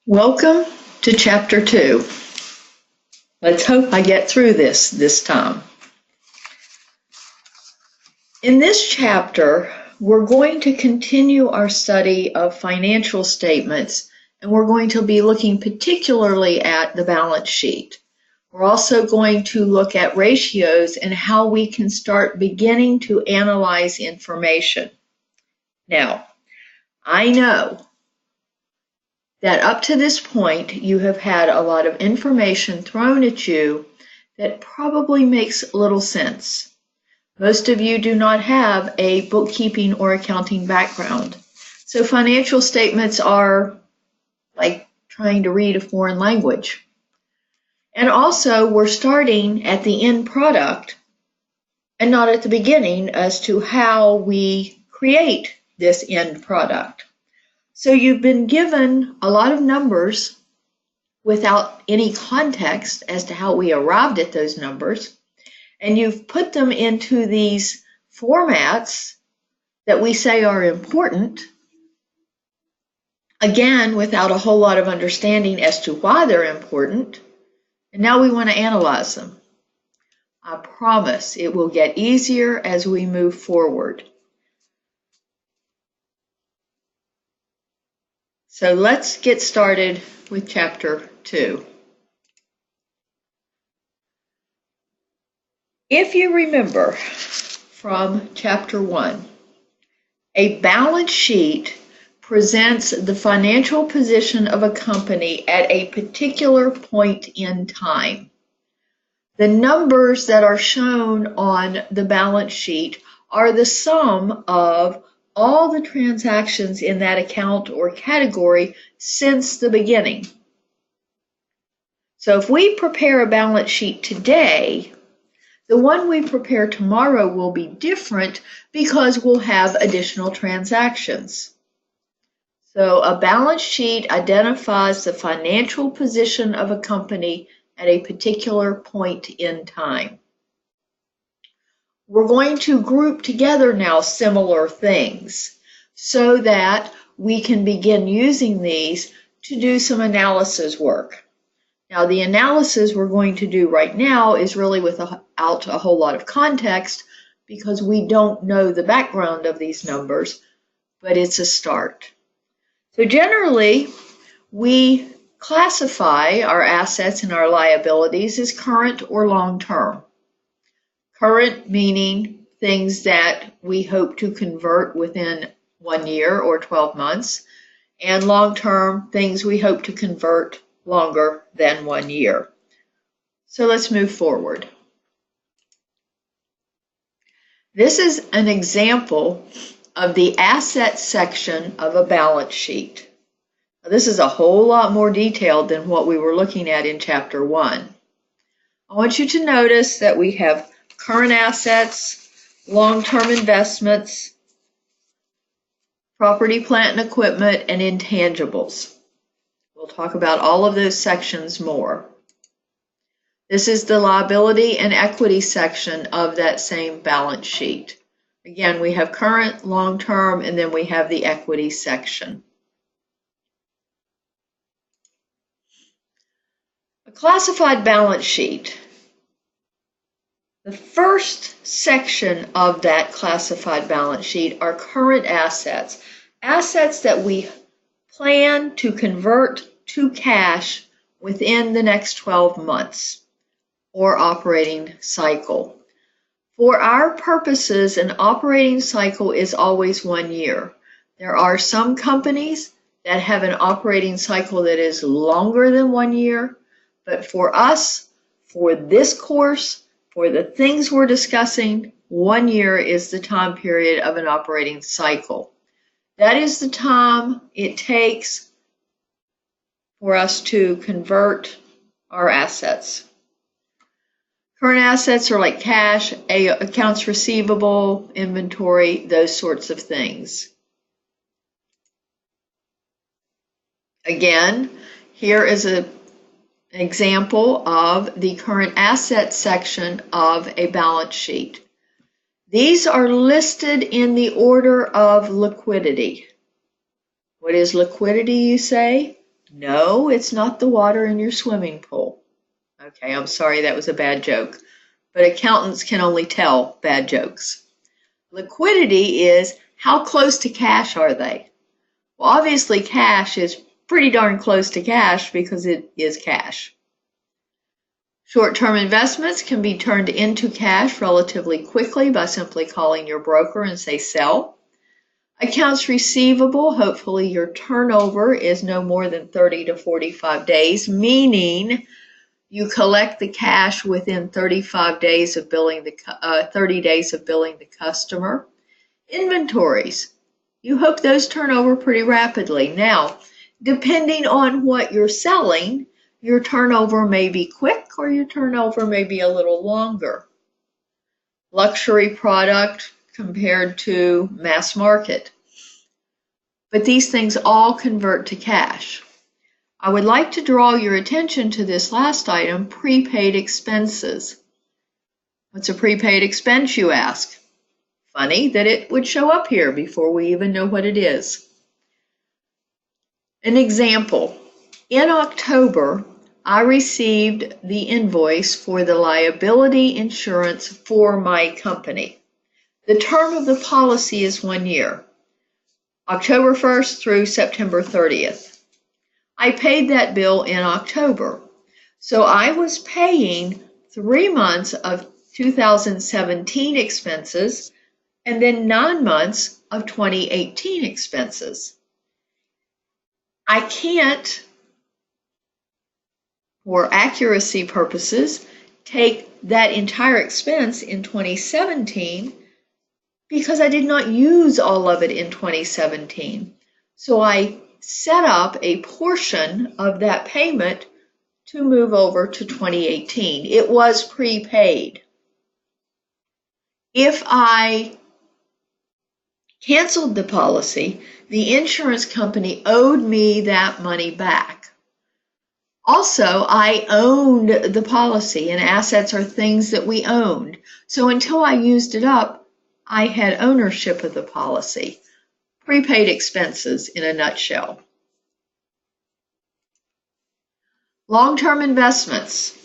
Welcome to Chapter 2. Let's hope I get through this time. In this chapter, we're going to continue our study of financial statements, and we're going to be looking particularly at the balance sheet. We're also going to look at ratios and how we can start beginning to analyze information. Now, I know that up to this point, you have had a lot of information thrown at you that probably makes little sense. Most of you do not have a bookkeeping or accounting background. So financial statements are like trying to read a foreign language. And also, we're starting at the end product and not at the beginning as to how we create this end product. So you've been given a lot of numbers without any context as to how we arrived at those numbers, and you've put them into these formats that we say are important, again, without a whole lot of understanding as to why they're important, and now we want to analyze them. I promise it will get easier as we move forward. So let's get started with Chapter 2. If you remember from Chapter 1, a balance sheet presents the financial position of a company at a particular point in time. The numbers that are shown on the balance sheet are the sum of all the transactions in that account or category since the beginning. So if we prepare a balance sheet today, the one we prepare tomorrow will be different because we'll have additional transactions. So a balance sheet identifies the financial position of a company at a particular point in time. We're going to group together now similar things so that we can begin using these to do some analysis work. Now, the analysis we're going to do right now is really without a whole lot of context because we don't know the background of these numbers, but it's a start. So generally, we classify our assets and our liabilities as current or long-term. Current meaning things that we hope to convert within 1 year or 12 months, and long-term things we hope to convert longer than 1 year. So let's move forward. This is an example of the asset section of a balance sheet. Now, this is a whole lot more detailed than what we were looking at in Chapter 1. I want you to notice that we have current assets, long-term investments, property, plant, and equipment, and intangibles. We'll talk about all of those sections more. This is the liability and equity section of that same balance sheet. Again, we have current, long-term, and then we have the equity section. A classified balance sheet. The first section of that classified balance sheet are current assets, assets that we plan to convert to cash within the next 12 months or operating cycle. For our purposes, an operating cycle is always 1 year. There are some companies that have an operating cycle that is longer than 1 year, but for us, for this course, for the things we're discussing, 1 year is the time period of an operating cycle. That is the time it takes for us to convert our assets. Current assets are like cash, accounts receivable, inventory, those sorts of things. Again, here is an example of the current asset section of a balance sheet. These are listed in the order of liquidity. What is liquidity, you say? No, it's not the water in your swimming pool. Okay, I'm sorry, that was a bad joke. But accountants can only tell bad jokes. Liquidity is how close to cash are they? Well, obviously cash is pretty darn close to cash because it is cash. Short-term investments can be turned into cash relatively quickly by simply calling your broker and say sell. Accounts receivable, hopefully your turnover is no more than 30 to 45 days, meaning you collect the cash within 35 days of billing 30 days of billing the customer. Inventories, you hope those turn over pretty rapidly. Now, depending on what you're selling, your turnover may be quick or your turnover may be a little longer. Luxury product compared to mass market. But these things all convert to cash. I would like to draw your attention to this last item, prepaid expenses. What's a prepaid expense, you ask? Funny that it would show up here before we even know what it is. An example, in October, I received the invoice for the liability insurance for my company. The term of the policy is 1 year, October 1st through September 30th. I paid that bill in October, so I was paying 3 months of 2017 expenses and then 9 months of 2018 expenses. I can't, for accuracy purposes, take that entire expense in 2017 because I did not use all of it in 2017. So I set up a portion of that payment to move over to 2018. It was prepaid. If I canceled the policy, the insurance company owed me that money back. Also, I owned the policy, and assets are things that we owned. So until I used it up, I had ownership of the policy. Prepaid expenses in a nutshell. Long-term investments.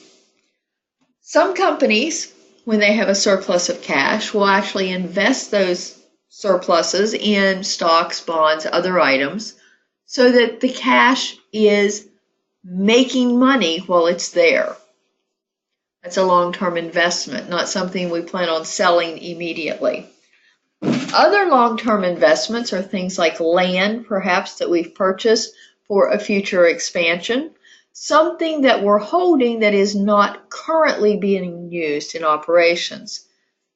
Some companies, when they have a surplus of cash, will actually invest those surpluses in stocks, bonds, other items, so that the cash is making money while it's there. That's a long-term investment, not something we plan on selling immediately. Other long-term investments are things like land, perhaps, that we've purchased for a future expansion, something that we're holding that is not currently being used in operations,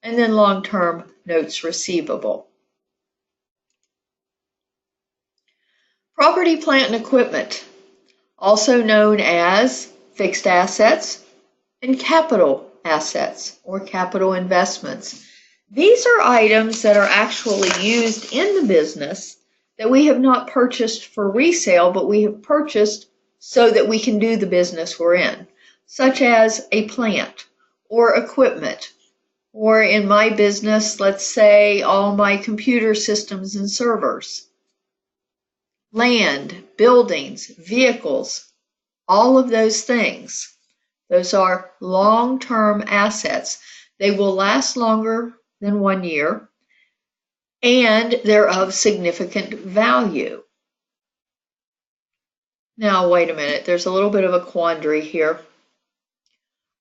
and then long-term notes receivable. Property, plant, and equipment, also known as fixed assets and capital assets or capital investments. These are items that are actually used in the business that we have not purchased for resale, but we have purchased so that we can do the business we're in, such as a plant or equipment, or in my business, let's say all my computer systems and servers. Land, buildings, vehicles, all of those things. Those are long-term assets. They will last longer than 1 year, and they're of significant value. Now, wait a minute. There's a little bit of a quandary here.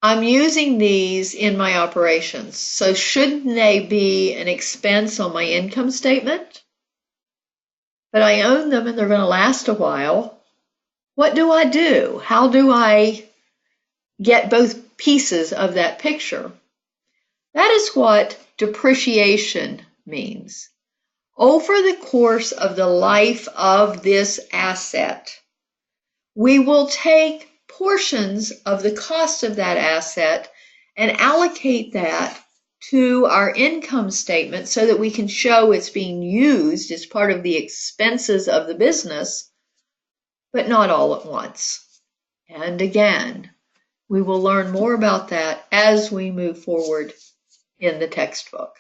I'm using these in my operations, so shouldn't they be an expense on my income statement? But I own them and they're going to last a while. What do I do? How do I get both pieces of that picture? That is what depreciation means. Over the course of the life of this asset, we will take portions of the cost of that asset and allocate that to our income statement so that we can show it's being used as part of the expenses of the business, but not all at once. And again, we will learn more about that as we move forward in the textbook.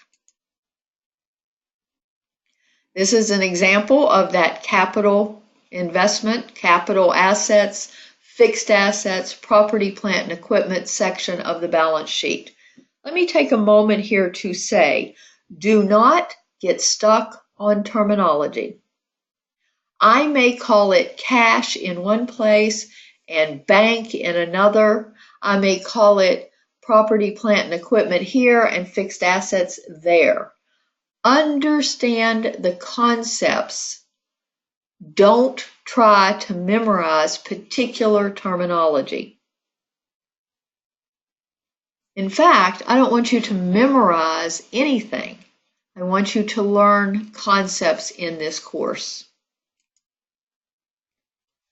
This is an example of that capital investment, capital assets, fixed assets, property, plant, and equipment section of the balance sheet. Let me take a moment here to say, do not get stuck on terminology. I may call it cash in one place and bank in another. I may call it property, plant, and equipment here and fixed assets there. Understand the concepts. Don't try to memorize particular terminology. In fact, I don't want you to memorize anything. I want you to learn concepts in this course.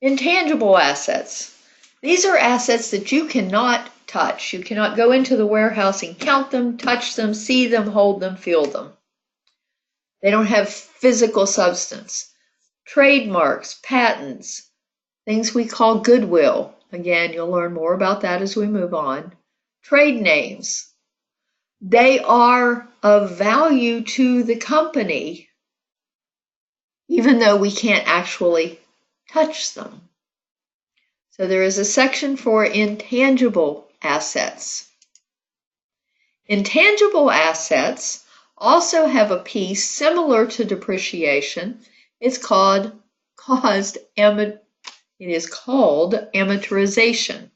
Intangible assets. These are assets that you cannot touch. You cannot go into the warehouse and count them, touch them, see them, hold them, feel them. They don't have physical substance. Trademarks, patents, things we call goodwill. Again, you'll learn more about that as we move on. Trade names. They are of value to the company, even though we can't actually touch them. So there is a section for intangible assets. Intangible assets also have a piece similar to depreciation. It is called amortization.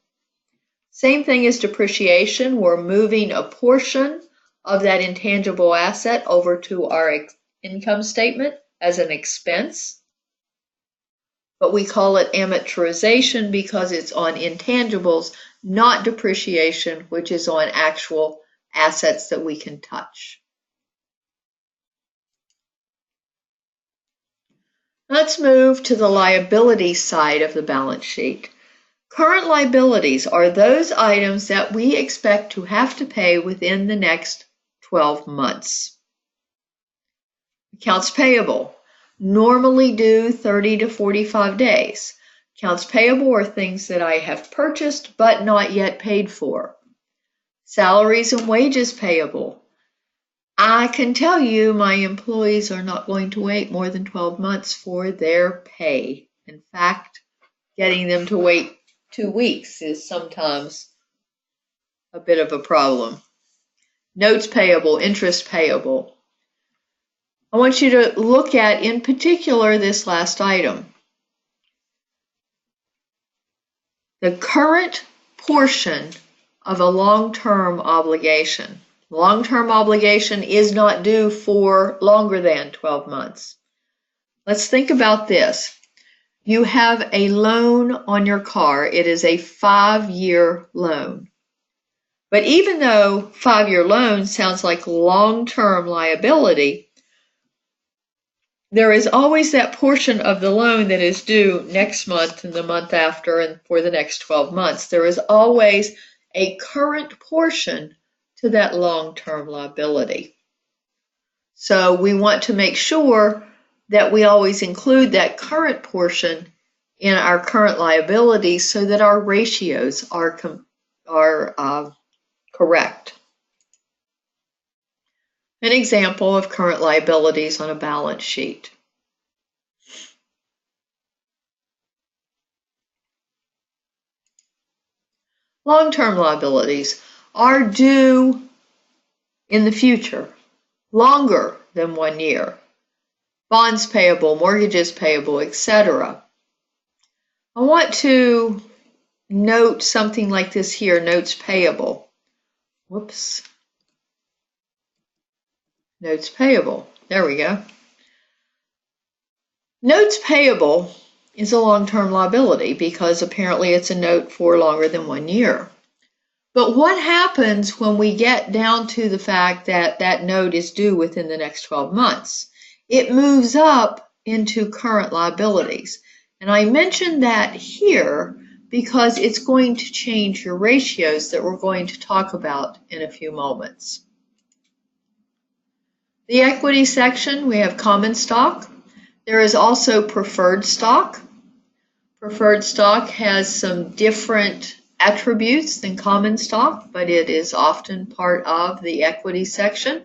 Same thing as depreciation. We're moving a portion of that intangible asset over to our income statement as an expense. But we call it amortization because it's on intangibles, not depreciation, which is on actual assets that we can touch. Let's move to the liability side of the balance sheet. Current liabilities are those items that we expect to have to pay within the next 12 months. Accounts payable. Normally due 30 to 45 days. Accounts payable are things that I have purchased but not yet paid for. Salaries and wages payable. I can tell you my employees are not going to wait more than 12 months for their pay. In fact, getting them to wait 2 weeks is sometimes a bit of a problem. Notes payable, interest payable. I want you to look at, in particular, this last item. The current portion of a long-term obligation. Long-term obligation is not due for longer than 12 months. Let's think about this. You have a loan on your car. It is a 5-year loan. But even though 5-year loan sounds like long-term liability, there is always that portion of the loan that is due next month and the month after and for the next 12 months. There is always a current portion to that long-term liability. So we want to make sure that we always include that current portion in our current liabilities so that our ratios are correct. An example of current liabilities on a balance sheet. Long-term liabilities are due in the future, longer than 1 year. Bonds payable, mortgages payable, etc. I want to note something like this here, notes payable. Whoops. Notes payable. There we go. Notes payable is a long-term liability because apparently it's a note for longer than 1 year. But what happens when we get down to the fact that that note is due within the next 12 months? It moves up into current liabilities. And I mentioned that here because it's going to change your ratios that we're going to talk about in a few moments. The equity section, we have common stock. There is also preferred stock. Preferred stock has some different attributes than common stock, but it is often part of the equity section.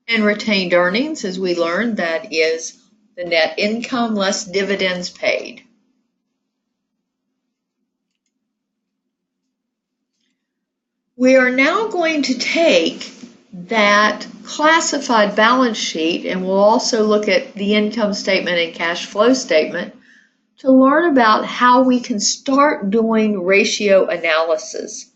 And retained earnings, as we learned, that is the net income less dividends paid. We are now going to take that classified balance sheet, and we'll also look at the income statement and cash flow statement to learn about how we can start doing ratio analysis.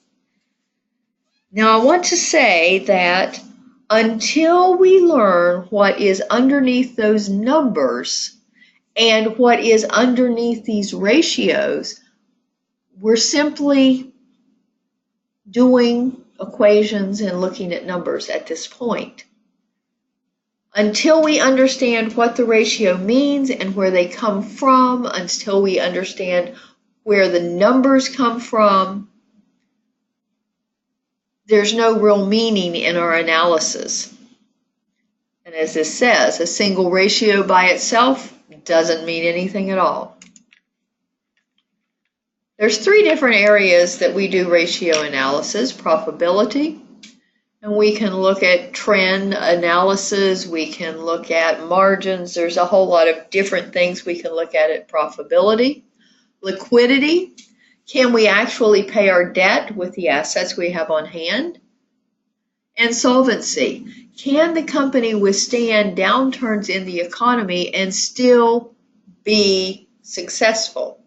Now, I want to say that until we learn what is underneath those numbers and what is underneath these ratios, we're simply doing equations and looking at numbers at this point. Until we understand what the ratio means and where they come from, until we understand where the numbers come from, there's no real meaning in our analysis. And as this says, a single ratio by itself doesn't mean anything at all. There's three different areas that we do ratio analysis: profitability, and we can look at trend analysis, we can look at margins. There's a whole lot of different things we can look at profitability. Liquidity, can we actually pay our debt with the assets we have on hand? And solvency, can the company withstand downturns in the economy and still be successful?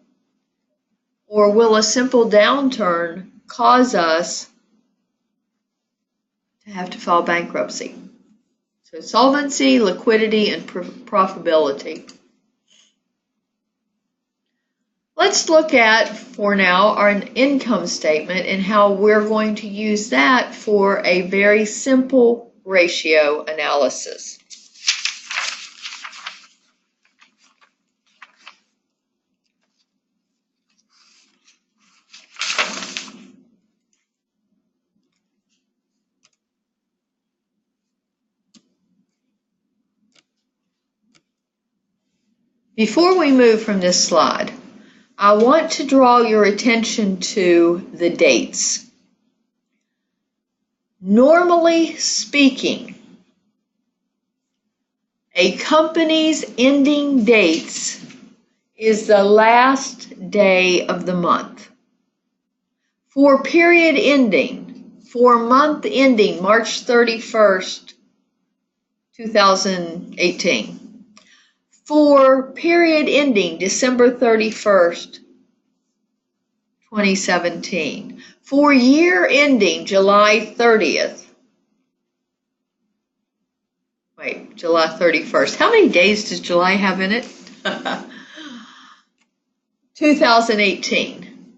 Or will a simple downturn cause us to have to file bankruptcy? So solvency, liquidity, and profitability. Let's look at, for now, our income statement and how we're going to use that for a very simple ratio analysis. Before we move from this slide, I want to draw your attention to the dates. Normally speaking, a company's ending dates is the last day of the month. For period ending, for month ending March 31st, 2018. For period ending December 31st, 2017. For year ending July 30th. Wait, July 31st. How many days does July have in it? 2018.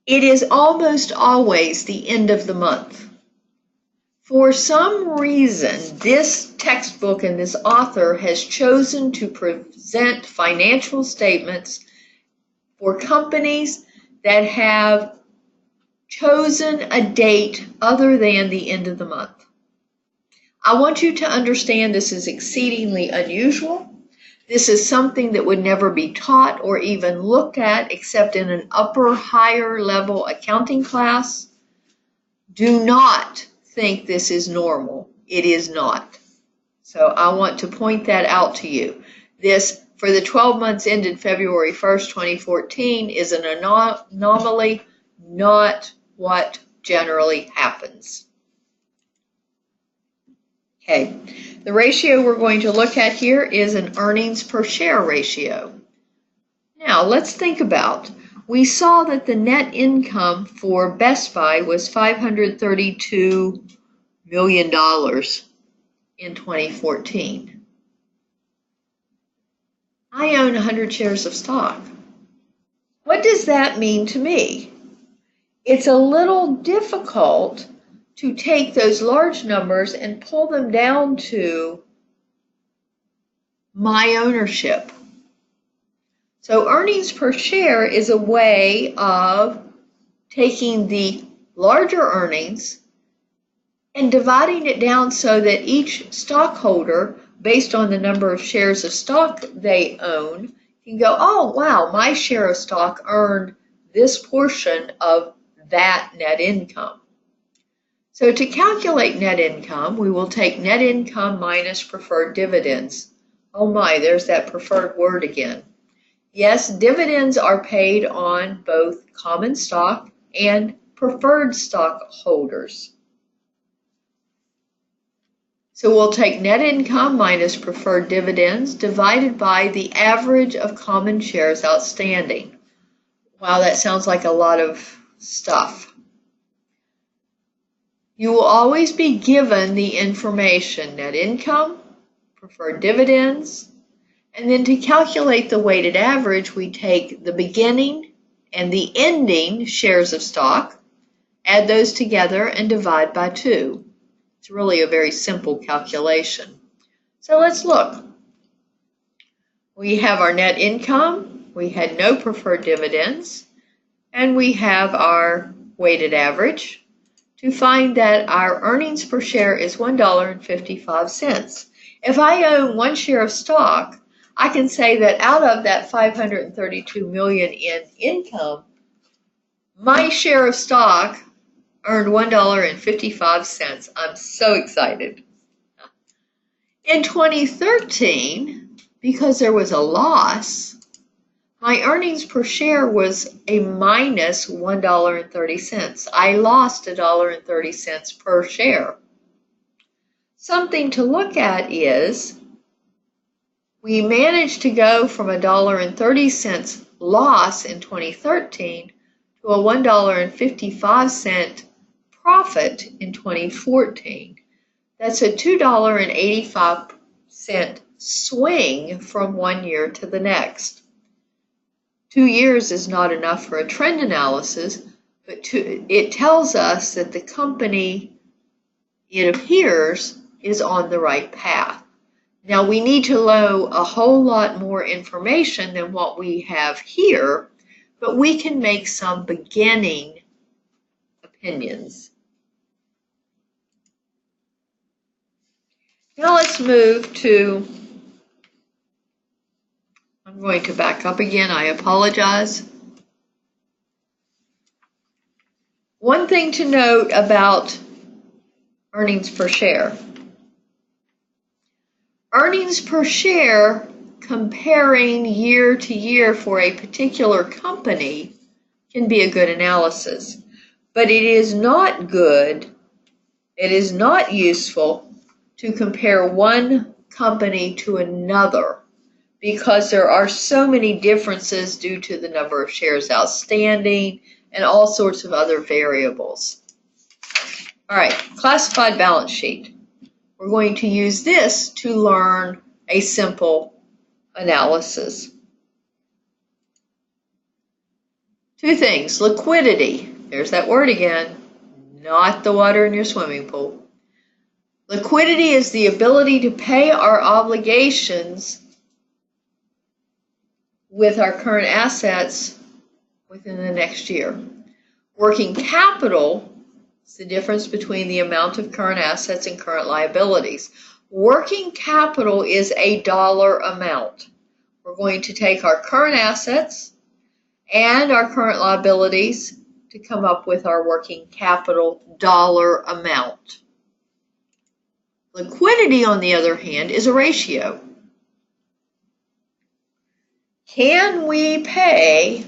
It is almost always the end of the month. For some reason, this textbook and this author has chosen to present financial statements for companies that have chosen a date other than the end of the month. I want you to understand this is exceedingly unusual. This is something that would never be taught or even looked at except in an upper, higher level accounting class. Do not think this is normal. It is not. So I want to point that out to you. This, for the 12 months ended February 1st, 2014, is an anomaly, not what generally happens. Okay, the ratio we're going to look at here is an earnings per share ratio. Now let's think about, we saw that the net income for Best Buy was $532 million in 2014. I own 100 shares of stock. What does that mean to me? It's a little difficult to take those large numbers and pull them down to my ownership. So earnings per share is a way of taking the larger earnings and dividing it down so that each stockholder, based on the number of shares of stock they own, can go, oh, wow, my share of stock earned this portion of that net income. So to calculate net income, we will take net income minus preferred dividends Oh my, there's that preferred word again. Yes, dividends are paid on both common stock and preferred stock holders. So we'll take net income minus preferred dividends divided by the average of common shares outstanding. Wow, that sounds like a lot of stuff. You will always be given the information, net income, preferred dividends, and then to calculate the weighted average, we take the beginning and the ending shares of stock, add those together, and divide by 2. It's really a very simple calculation. So let's look. We have our net income, we had no preferred dividends, and we have our weighted average to find that our earnings per share is $1.55. If I own 1 share of stock, I can say that out of that $532 million in income, my share of stock earned $1.55. I'm so excited. In 2013, because there was a loss, my earnings per share was a minus $1.30. I lost $1.30 per share. Something to look at is we managed to go from $1.30 loss in 2013 to a $1.55 profit in 2014. That's a $2.85 swing from 1 year to the next. 2 years is not enough for a trend analysis, but it tells us that the company, it appears, is on the right path. Now we need to know a whole lot more information than what we have here, but we can make some beginning opinions. Now let's move to, I'm going to back up again, I apologize. One thing to note about earnings per share. Earnings per share comparing year to year for a particular company can be a good analysis, but it is not good, it is not useful to compare one company to another because there are so many differences due to the number of shares outstanding and all sorts of other variables. All right, classified balance sheet. We're going to use this to learn a simple analysis. 2 things, liquidity. There's that word again, not the water in your swimming pool. Liquidity is the ability to pay our obligations with our current assets within the next year. Working capital is the difference between the amount of current assets and current liabilities. Working capital is a dollar amount. We're going to take our current assets and our current liabilities to come up with our working capital dollar amount. Liquidity, on the other hand, is a ratio. Can we pay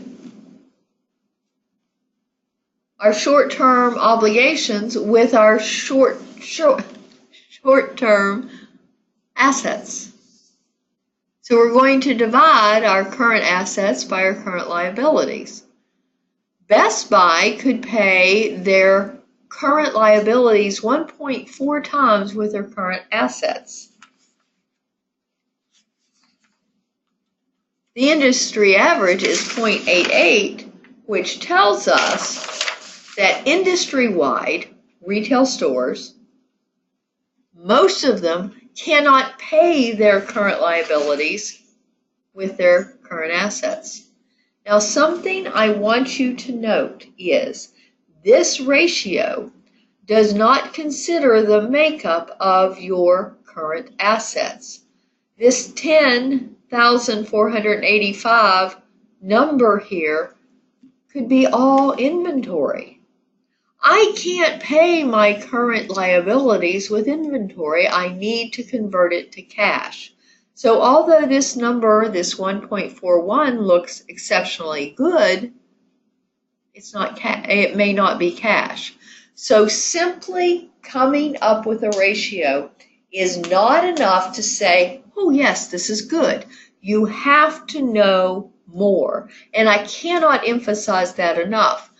our short-term obligations with our short-term assets? So we're going to divide our current assets by our current liabilities. Best Buy could pay their current liabilities 1.4 times with their current assets. The industry average is 0.88, which tells us that industry-wide retail stores, most of them cannot pay their current liabilities with their current assets. Now, something I want you to note is this ratio does not consider the makeup of your current assets. This 10,485 number here could be all inventory. I can't pay my current liabilities with inventory. I need to convert it to cash. So although this number, this 1.41, looks exceptionally good, it may not be cash. So simply coming up with a ratio is not enough to say, oh yes, this is good. You have to know more. And I cannot emphasize that enough.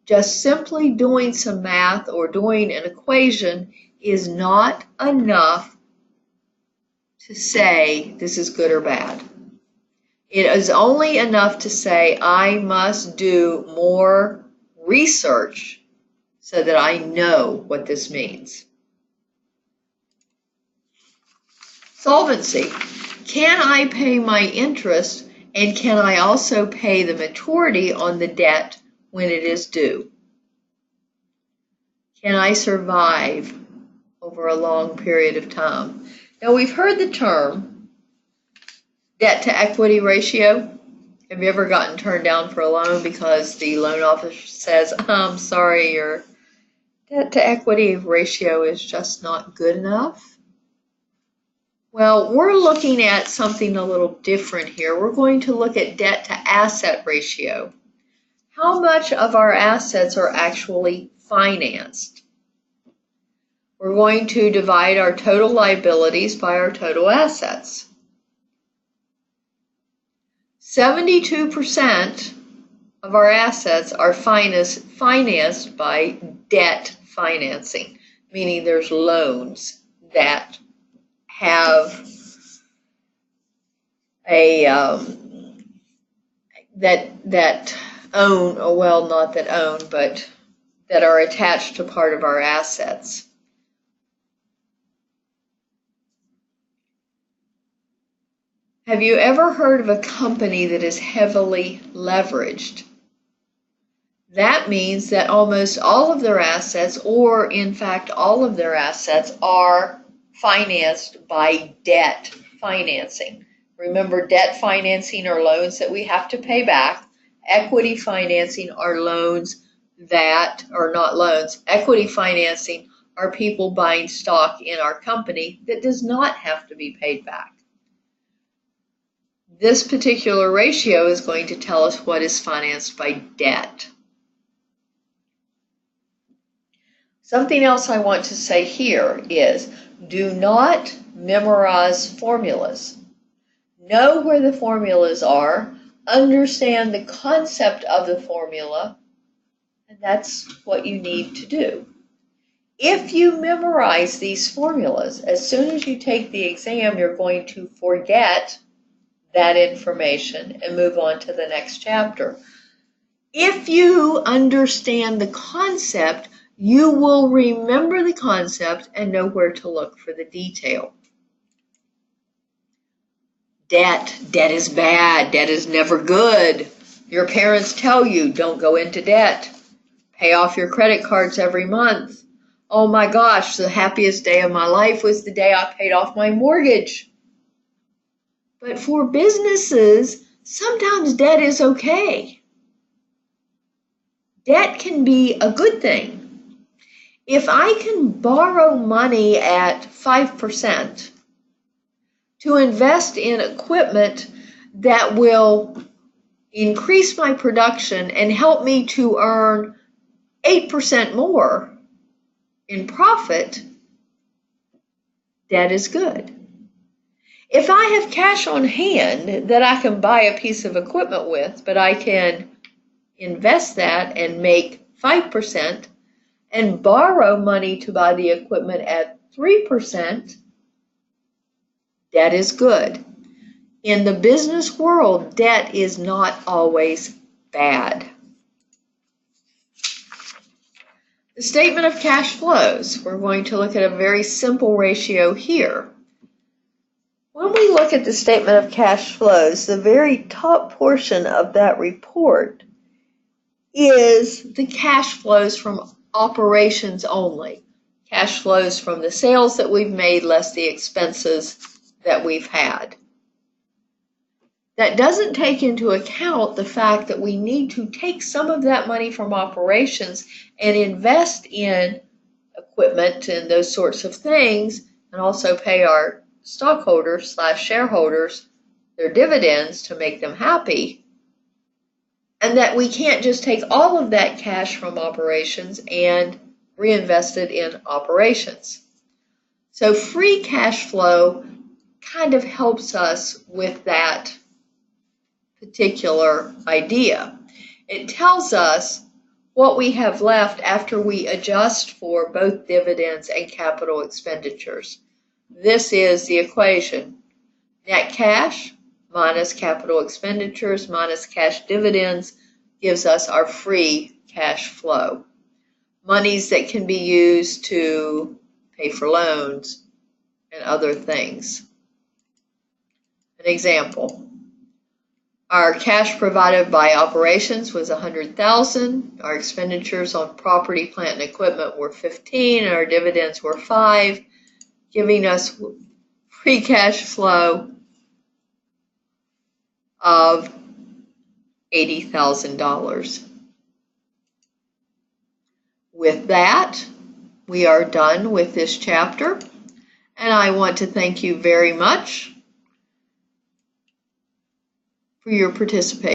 Just simply doing some math or doing an equation is not enough to say this is good or bad. It is only enough to say I must do more research so that I know what this means. Solvency. Can I pay my interest, and can I also pay the maturity on the debt when it is due? Can I survive over a long period of time? Now, we've heard the term debt to equity ratio. Have you ever gotten turned down for a loan because the loan officer says, I'm sorry, your debt to equity ratio is just not good enough? Well, we're looking at something a little different here. We're going to look at debt to asset ratio. How much of our assets are actually financed? We're going to divide our total liabilities by our total assets. 72% of our assets are financed by debt financing, meaning there's loans that have a that own, or well, not that own, but that are attached to part of our assets. Have you ever heard of a company that is heavily leveraged? That means that almost all of their assets, or in fact all of their assets, are financed by debt financing. Remember, debt financing are loans that we have to pay back. Equity financing are loans that are not loans. Equity financing are people buying stock in our company that does not have to be paid back. This particular ratio is going to tell us what is financed by debt. Something else I want to say here is do not memorize formulas. Know where the formulas are, understand the concept of the formula, and that's what you need to do. If you memorize these formulas, as soon as you take the exam, you're going to forget that information and move on to the next chapter. If you understand the concept, you will remember the concept and know where to look for the detail. Debt is bad. Debt is never good. Your parents tell you, don't go into debt. Pay off your credit cards every month. Oh my gosh, the happiest day of my life was the day I paid off my mortgage. But for businesses, sometimes debt is okay. Debt can be a good thing. If I can borrow money at 5% to invest in equipment that will increase my production and help me to earn 8% more in profit, debt is good. If I have cash on hand that I can buy a piece of equipment with, but I can invest that and make 5% and borrow money to buy the equipment at 3%, debt is good. In the business world, debt is not always bad. The statement of cash flows. We're going to look at a very simple ratio here. When we look at the statement of cash flows, the very top portion of that report is the cash flows from operations only. Cash flows from the sales that we've made less the expenses that we've had. That doesn't take into account the fact that we need to take some of that money from operations and invest in equipment and those sorts of things, and also pay our stockholders/shareholders their dividends to make them happy, and that we can't just take all of that cash from operations and reinvest it in operations. So free cash flow kind of helps us with that particular idea. It tells us what we have left after we adjust for both dividends and capital expenditures. This is the equation. Net cash minus capital expenditures minus cash dividends gives us our free cash flow. Monies that can be used to pay for loans and other things. An example. Our cash provided by operations was $100,000. Our expenditures on property, plant, and equipment were $15,000, and our dividends were $5,000, giving us free cash flow of $80,000. With that, we are done with this chapter, and I want to thank you very much for your participation.